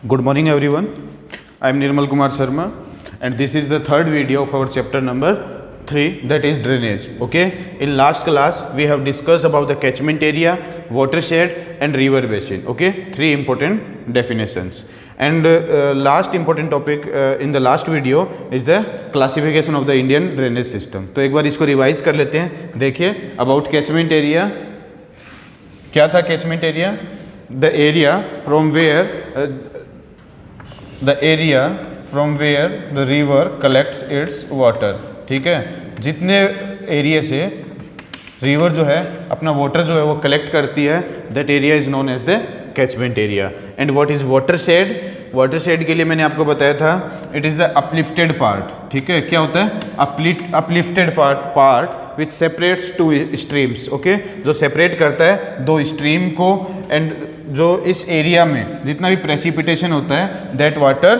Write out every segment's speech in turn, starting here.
Good morning everyone. I am Nirmal Kumar Sharma and this is the third video of our chapter number 3, that is drainage. Okay. In last class we have discussed about the catchment area, watershed and river basin. Okay. Three important definitions. And last important topic in the last video is the classification of the Indian drainage system. तो एक बार इसको revise कर लेते हैं. देखिए about catchment area. क्या था catchment area? The area from where the river collects its water. ठीक है, जितने एरिया से रिवर जो है अपना वाटर जो है वो कलेक्ट करती है, that area is known as the catchment area. And what is watershed? Watershed के लिए मैंने आपको बताया था, it is the uplifted part. ठीक है, क्या होता है? Uplifted part which separates two streams. Okay, जो सेपरेट करता है दो स्ट्रीम को. एंड जो इस एरिया में जितना भी प्रेसिपिटेशन होता है, that water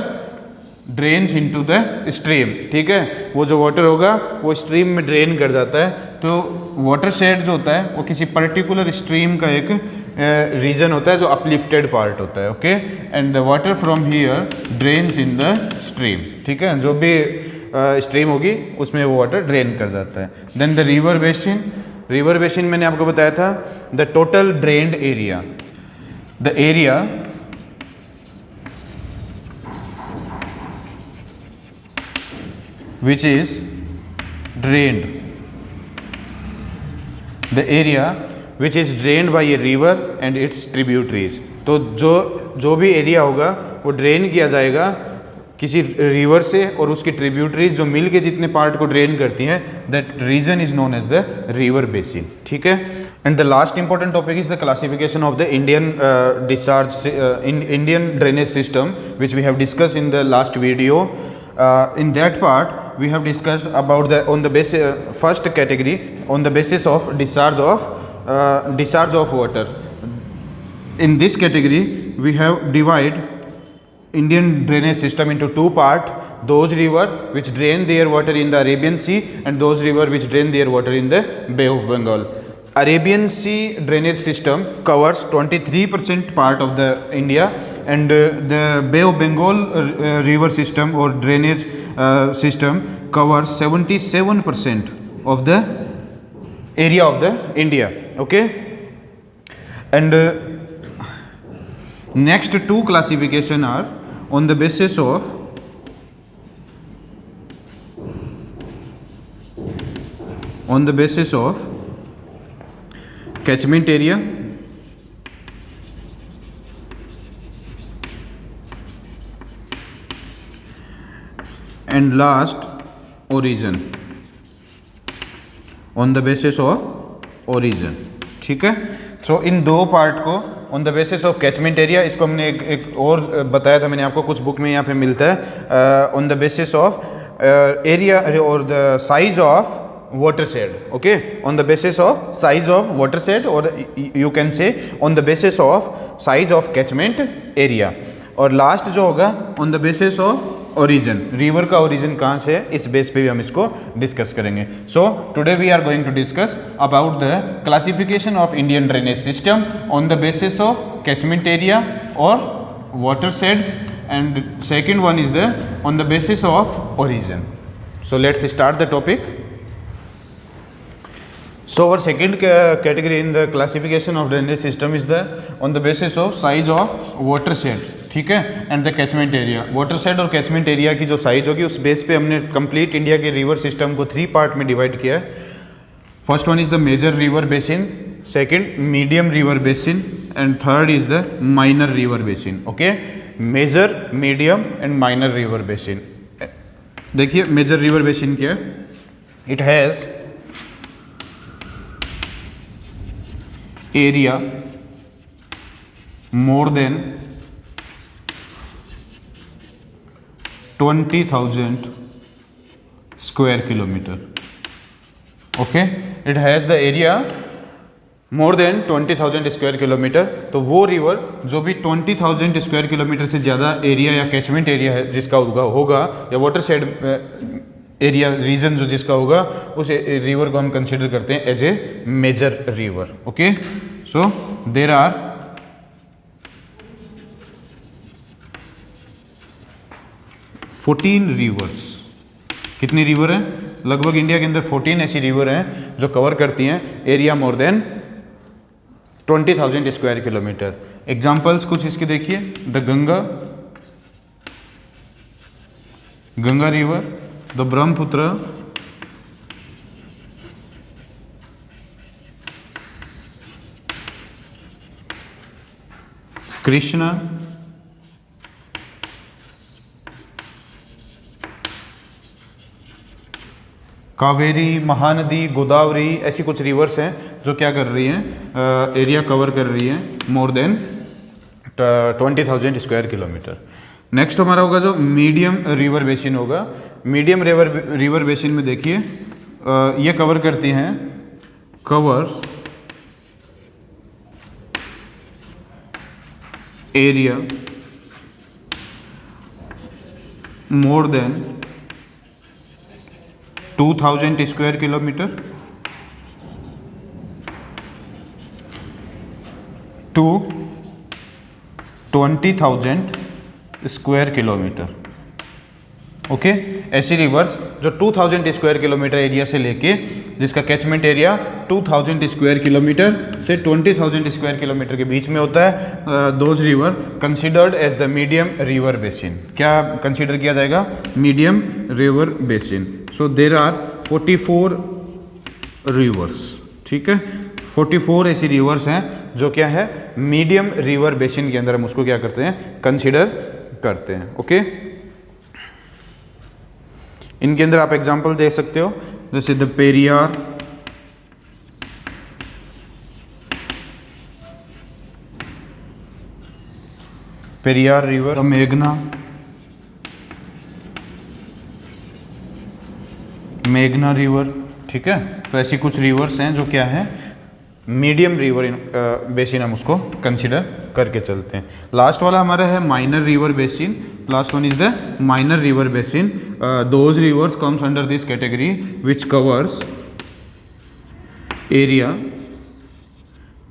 drains into the stream. ठीक है, वो जो वाटर होगा वो स्ट्रीम में ड्रेन कर जाता है. तो वाटरशेड जो होता है वो किसी पर्टिकुलर स्ट्रीम का एक रीजन होता है जो अपलिफ्टेड पार्ट होता है. Okay, and the water from here drains in the stream. ठीक है, जो भी स्ट्रीम होगी उसमें वो वाटर ड्रेन कर जाता है. Then the river basin. River basin मैंने आपको बताया था, the total drained area, the area which is drained, the area which is drained by a river and its tributaries. तो जो भी एरिया होगा वो ड्रेन किया जाएगा किसी रिवर से और उसकी ट्रिब्यूटरीज जो मिल के जितने पार्ट को ड्रेन करती हैं, that region is known as the river basin. ठीक है, and the last important topic is the classification of the Indian discharge Indian drainage system which we have discuss in the last video. In that part we have discussed about the basis first category on the basis of discharge of water. In this category we have divided Indian drainage system into two parts: those river which drain their water in the Arabian Sea and those river which drain their water in the Bay of Bengal. Arabian Sea drainage system covers 23% part of the India, and the Bay of Bengal river system or drainage system covers 77% of the area of the India. Okay, and next two classification are on the basis of catchment area and last origin, on the basis of origin. ठीक है, सो इन दो part को on the basis of catchment area, इसको हमने एक और बताया था मैंने आपको, कुछ बुक में यहाँ पे मिलता है, on the basis of area और the size of watershed. Okay, on the basis of size of watershed, or you can say on the basis of size of catchment area. और लास्ट जो होगा on the basis of origin, river का origin कहाँ से है, इस base पे भी हम इसको डिस्कस करेंगे. So today we are going to discuss about the classification of Indian drainage system on the basis of catchment area और watershed, and second one is the on the basis of origin. So let's start the topic. So our second category in the classification of drainage system is the on the basis of size of watershed. ठीक है, and the catchment area. watershed और catchment area की जो size होगी उस base पे हमने complete India के रिवर सिस्टम को थ्री पार्ट में डिवाइड किया है. First one is the major river basin, second medium river basin, and third is the minor river basin. Okay, major, medium and minor river basin. देखिए major river basin क्या है, it has area more than 20,000 square kilometer. Okay, it has the area more than 20,000 square kilometre. तो वो river जो भी 20,000 square kilometre से ज़्यादा area या कैचमेंट एरिया है जिसका होगा या वाटरशेड एरिया रीजन जो जिसका होगा, उस रिवर को हम कंसिडर करते हैं as a major river. Okay, so there are 14 rivers. कितनी रिवर हैं? लगभग इंडिया के अंदर 14 ऐसी रिवर हैं जो कवर करती हैं area more than 20,000 square kilometre. Examples कुछ इसके देखिए, the Ganga river, the Brahmaputra, Krishna, Kaveri, Mahanadi, Godavari, ऐसी कुछ रिवर्स हैं जो क्या कर रही हैं, एरिया कवर कर रही हैं more than 20,000 square kilometre. Next हमारा होगा जो मीडियम रिवर बेसिन होगा। मीडियम रिवर बेसिन में देखिए ये कवर करती हैं, cover area more than 2,000 square kilometre to 20,000 square kilometre. Okay, ऐसी रिवर्स जो 2,000 स्क्वायर किलोमीटर एरिया से लेके, जिसका कैचमेंट एरिया 2,000 स्क्वायर किलोमीटर से 20,000 स्क्वायर किलोमीटर के बीच में होता है, those river considered as the medium river basin. क्या कंसिडर किया जाएगा? Medium river basin. So there are 44 rivers, ठीक है, 44 ऐसी रिवर्स हैं जो क्या है, मीडियम रिवर बेसिन के अंदर हम उसको क्या करते हैं, कंसिडर करते हैं। ओके, इनके अंदर आप एग्जांपल देख सकते हो, जैसे द पेरियार, रिवर, द मेघना रिवर, ठीक है। तो ऐसी कुछ रिवर्स हैं जो क्या है, मीडियम रिवर बेसिन हम उसको कंसिडर करके चलते हैं। लास्ट वाला हमारा है minor river basin. Last one is the minor river basin. Those rivers comes under this category which covers area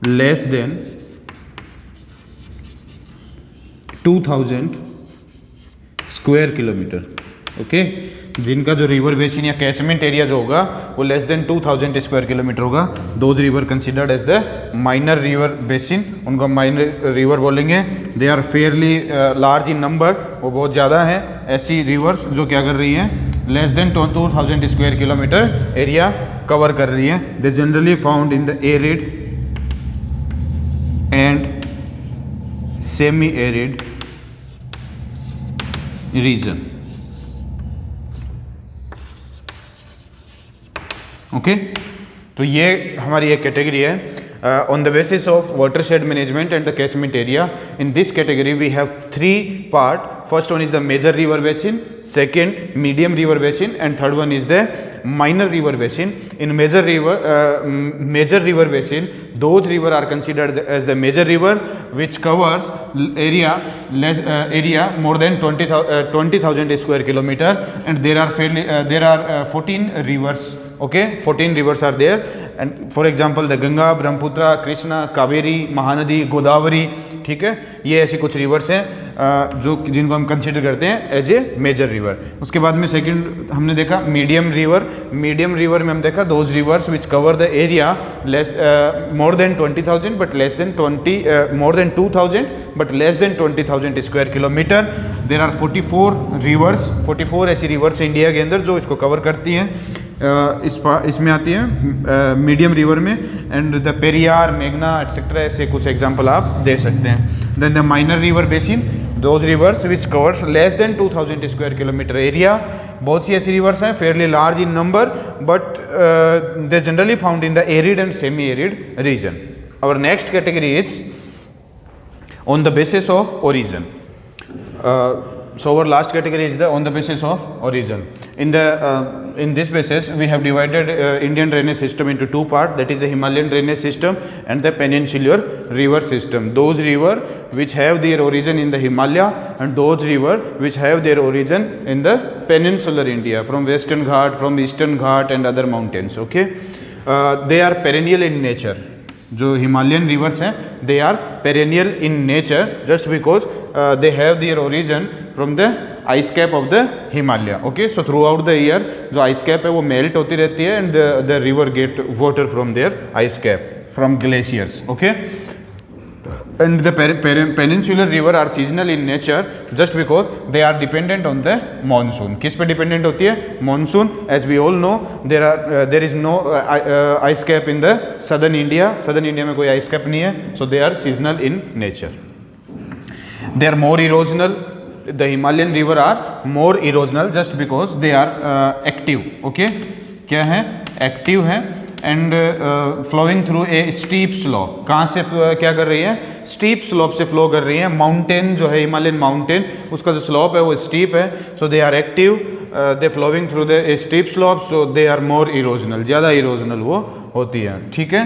less than 2,000 square kilometre. Okay, जिनका जो रिवर बेसिन या कैचमेंट एरिया जो होगा वो लेस देन 2,000 स्क्वायर किलोमीटर होगा, those river considered as the minor river basin. उनको minor river बोलेंगे। They are fairly large in number, वो बहुत ज़्यादा है ऐसी रिवर्स जो क्या कर रही हैं, less than 2,000 square kilometre area cover कर रही है। They generally found in the arid and semi arid region. Okay, तो ये हमारी एक कैटेगरी है। On the basis of watershed management and the catchment area, in this category we have 3 part. First one is the major river basin, second medium river basin and third one is the minor river basin. In major river basin, those river are considered as the major river which covers area more than 20,000 square kilometer, and there are 14 rivers. Okay, 14 rivers are there, and for example the Ganga, Brahmaputra, Krishna, Kaveri, Mahanadi, Godavari, ठीक है, ये ऐसी कुछ reverse हैं जो जिनको हम consider करते हैं एज ए मेजर रिवर। उसके बाद में सेकंड हमने देखा मीडियम रिवर में हम देखा those rivers which cover the area less more than 20,000 but less than more than 2,000 but less than 20,000 square kilometre. There are 44 rivers, 44 ऐसी रिवर्स इंडिया के अंदर जो इसको कवर करती हैं। इसमें आती है मीडियम रिवर में, एंड द पेरियार, मेघना एटसेट्रा, ऐसे कुछ एग्जांपल आप दे सकते हैं। Then the minor river basin, those rivers which covers less than 2,000 square kilometre area. बहुत सी ऐसी रिवर्स हैं fairly large in number but they generally found in the arid and semi arid region. Our next category is on the basis of origin. So our last category is the on the basis of origin. In this basis we have divided Indian drainage system into 2 parts, that is the Himalayan drainage system and the peninsular river system. Those river which have their origin in the Himalaya and those river which have their origin in the peninsular India, from Western Ghat, from Eastern Ghat and other mountains. Okay, they are perennial in nature. जो Himalayan rivers हैं they are perennial in nature just because they have their origin from the ice cap of the Himalaya. Okay, so throughout the year जो ice cap है वो melt होती रहती है and the river get water from their ice cap from glaciers. Okay, and the peninsular river are seasonal in nature just because they are dependent on the monsoon. किस पे dependent होती है? Monsoon. As we all know, there is no ice cap in the southern India. Southern India में कोई ice cap नहीं है, so they are seasonal in nature. They are more erosional. The Himalayan river are more erosional just because they are active. Okay, क्या है? Active है and flowing through a steep slope. कहाँ से क्या कर रही है? स्टीप स्लोप से फ्लो कर रही है। माउंटेन जो है हिमालयन माउंटेन, उसका जो स्लोप है वो स्टीप है, so they are active, they flowing through the steep slope, so they are more erosional, ज़्यादा इरोजनल वो होती है। ठीक है,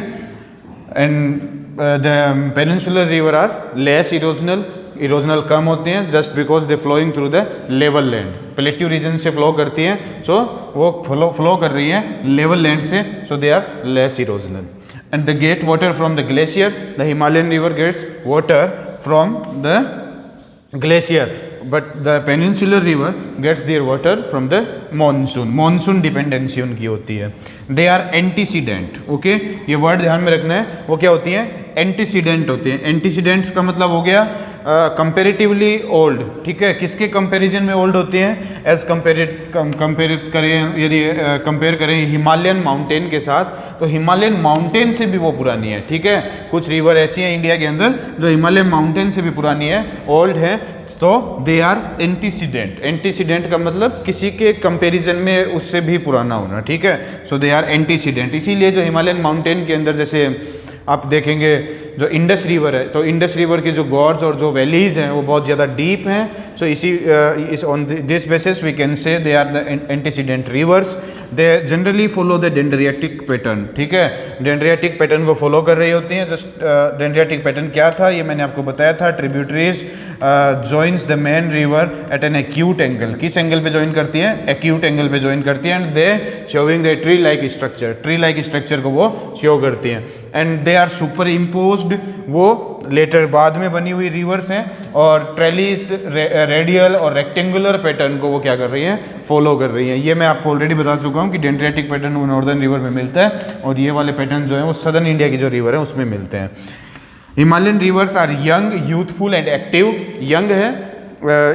and the peninsular river are less erosional, erosional कम होती हैं just because they flowing through the level land. Plateau region से फ्लो करती हैं, सो वो फ्लो कर रही है लेवल लैंड से, so they are less erosional. And the get water from the glacier, the Himalayan river gets water from the glacier, but the peninsular river gets their water from the monsoon. Monsoon dependency उनकी होती है। They are antecedent. Okay, ये word ध्यान में रखना है, वो क्या होती है? एंटीसीडेंट होती है। एंटीसीडेंट्स का मतलब हो गया कंपेरेटिवली ओल्ड। ठीक है, किसके कंपैरिजन में ओल्ड होती हैं? एज कंपेयर करें, यदि कंपेयर करें हिमालयन माउंटेन के साथ, तो हिमालयन माउंटेन से भी वो पुरानी है। ठीक है, कुछ रिवर ऐसी हैं इंडिया के अंदर जो हिमालयन माउंटेन से भी पुरानी है, ओल्ड है, तो दे आर एंटीसीडेंट। एंटीसीडेंट का मतलब किसी के कंपैरिजन में उससे भी पुराना होना। ठीक है, सो दे आर एंटीसीडेंट। इसीलिए जो हिमालयन माउंटेन के अंदर जैसे आप देखेंगे जो इंडस रिवर है, तो इंडस रिवर की जो गॉर्ड्स और जो वैलीज हैं वो बहुत ज़्यादा डीप हैं। सो इस on this basis we can say they are the antecedent rivers. They generally follow the dendritic pattern. ठीक है, डेंड्रियाटिक पैटर्न को फॉलो कर रही होती हैं। जस्ट डेंड्रियाटिक पैटर्न क्या था ये मैंने आपको बताया था। Tributaries joins the main river at an acute angle. किस एंगल पे ज्वाइन करती है? एक्यूट एंगल पे ज्वाइन करती है। And they showing the tree like structure, tree like structure को वो शो करती हैं। And they are superimposed, वो लेटर बाद में बनी हुई रिवर्स हैं, और ट्रेलिस, रेडियल और रेक्टेंगुलर पैटर्न को वो क्या कर रही हैं? फॉलो कर रही हैं। ये मैं आपको ऑलरेडी बता चुका हूँ कि डेंड्रियाटिक पैटर्न वो नॉर्दर्न रिवर में मिलता है, और ये वाले पैटर्न जो है वो सदर्न इंडिया की जो रिवर है उसमें मिलते हैं। Himalayan rivers are young, youthful and active. Young है,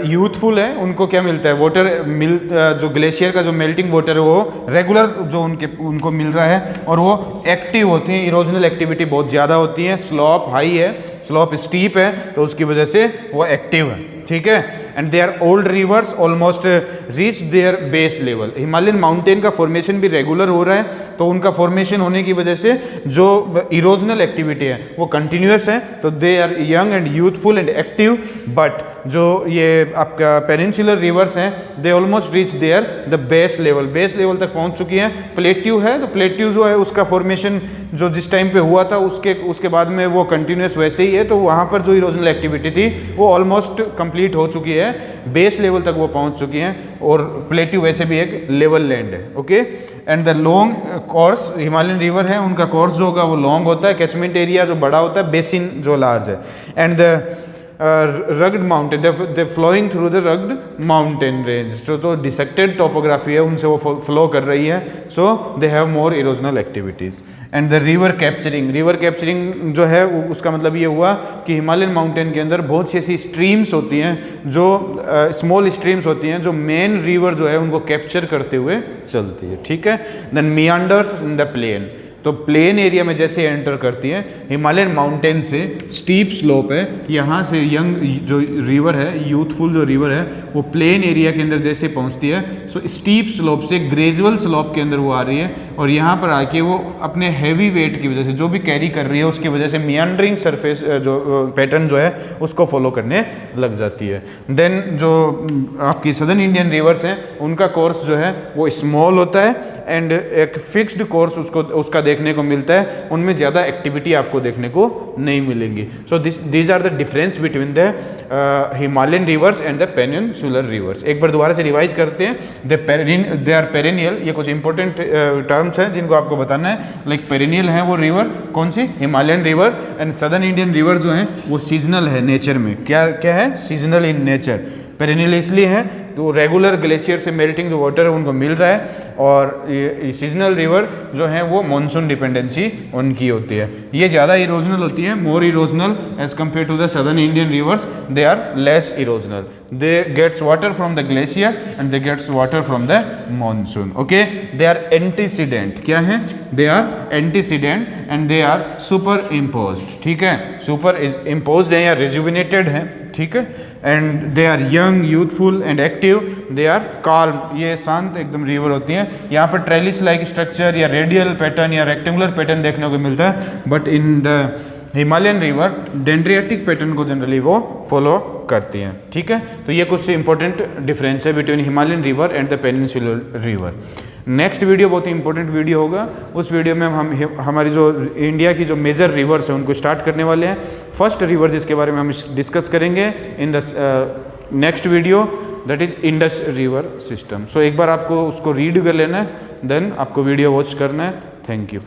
यूथफुल है, उनको क्या मिलता है? वाटर जो ग्लेशियर का जो मेल्टिंग वाटर है वो रेगुलर जो उनको मिल रहा है, और वो एक्टिव होती हैं। इरोजनल एक्टिविटी बहुत ज़्यादा होती है। स्लोप हाई है, स्लोप स्टीप है, तो उसकी वजह से वो एक्टिव है। ठीक है, and they are old rivers almost reach their base level. Himalayan mountain का फॉर्मेशन भी रेगुलर हो रहा है, तो उनका फॉर्मेशन होने की वजह से जो इरोजनल एक्टिविटी है वो कंटिन्यूस है, तो they are young and youthful and active. But जो ये आपका पेनिनसुलर रिवर्स हैं, they almost reach their the base level, base level तक पहुंच चुकी हैं। प्लेट्यू है, तो प्लेट्यू जो है उसका फॉर्मेशन जो जिस टाइम पे हुआ था उसके बाद में वो कंटिन्यूस वैसे ही है, तो वहाँ पर जो इरोजनल एक्टिविटी थी वो ऑलमोस्ट कंप्लीट हो चुकी है, बेस लेवल तक वो पहुंच चुकी हैं, और प्लेट्यू वैसे भी एक लेवल लैंड है। Okay, and the long course, Himalayan river है उनका कोर्स जो होगा वो लॉन्ग होता है, कैचमेंट एरिया जो बड़ा होता है, बेसिन जो लार्ज है। And the rugged mountain, they flowing through the rugged mountain range, तो डिसेक्टेड टोपोग्राफी है उनसे वो फ्लो कर रही है, so they have more erosional activities. And the river capturing, river capturing जो है उसका मतलब ये हुआ कि हिमालयन माउंटेन के अंदर बहुत सी ऐसी स्ट्रीम्स होती हैं जो स्मॉल स्ट्रीम्स होती हैं जो मेन रिवर जो है उनको कैप्चर करते हुए चलती है। ठीक है, then meanders in the plain, तो प्लेन एरिया में जैसे एंटर करती है, हिमालयन माउंटेन से स्टीप स्लोप है, यहाँ से यंग जो रिवर है, यूथफुल जो रिवर है, वो प्लेन एरिया के अंदर जैसे पहुँचती है, सो स्टीप स्लोप से ग्रेजुअल स्लोप के अंदर वो आ रही है, और यहाँ पर आके वो अपने हैवी वेट की वजह से जो भी कैरी कर रही है उसकी वजह से मियांडरिंग सरफेस जो पैटर्न जो है उसको फॉलो करने लग जाती है। देन जो आपकी सदर्न इंडियन रिवर्स हैं उनका कोर्स जो है वो स्मॉल होता है, एंड एक फिक्स्ड कोर्स उसका देखने को मिलता है, उनमें ज़्यादा एक्टिविटी आपको देखने को नहीं मिलेंगी। So these are the difference between the Himalayan rivers and the peninsular rivers. एक बार दोबारा से रिवाइज करते हैं। दे आर पेरेनियल, ये कुछ इंपॉर्टेंट टर्म्स हैं जिनको आपको बताना है। लाइक पेरेनियल है वो रिवर, कौन सी? Himalayan river. And southern Indian river जो है वो सीजनल है नेचर में। क्या क्या है? Seasonal in nature. पेरेनियसली हैं, तो रेगुलर ग्लेशियर से मेल्टिंग जो वाटर है उनको मिल रहा है, और ये सीजनल रिवर जो है वो मानसून डिपेंडेंसी उनकी होती है। ये ज़्यादा इरोजनल होती है, more erosional as compare to the southern Indian rivers, they are less erosional, they gets water from the glacier and they gets water from the monsoon. Okay, they are antecedent, क्या है, they are antecedent and they are superimposed, ठीक है, super imposed है या rejuvenated है, ठीक है, and they are young, youthful and active, they are calm, ये शांत एकदम रिवर होती हैं। यहाँ पर ट्रेलिस लाइक स्ट्रक्चर या रेडियल पैटर्न या रेक्टेंगुलर पैटर्न देखने को मिलता है, but in the Himalayan river dendritic pattern को जनरली वो फॉलो करती हैं, ठीक है। तो ये कुछ इंपॉर्टेंट डिफरेंस है between Himalayan river and the peninsular river. Next video बहुत ही इंपॉर्टेंट वीडियो होगा, उस वीडियो में हम हमारी जो इंडिया की जो मेजर रिवर्स हैं उनको स्टार्ट करने वाले हैं। फर्स्ट रिवर जिसके बारे में हम डिस्कस करेंगे in the next video, that is Indus river system. So एक बार आपको उसको रीड कर लेना है, देन आपको वीडियो वॉच करना है। Thank you.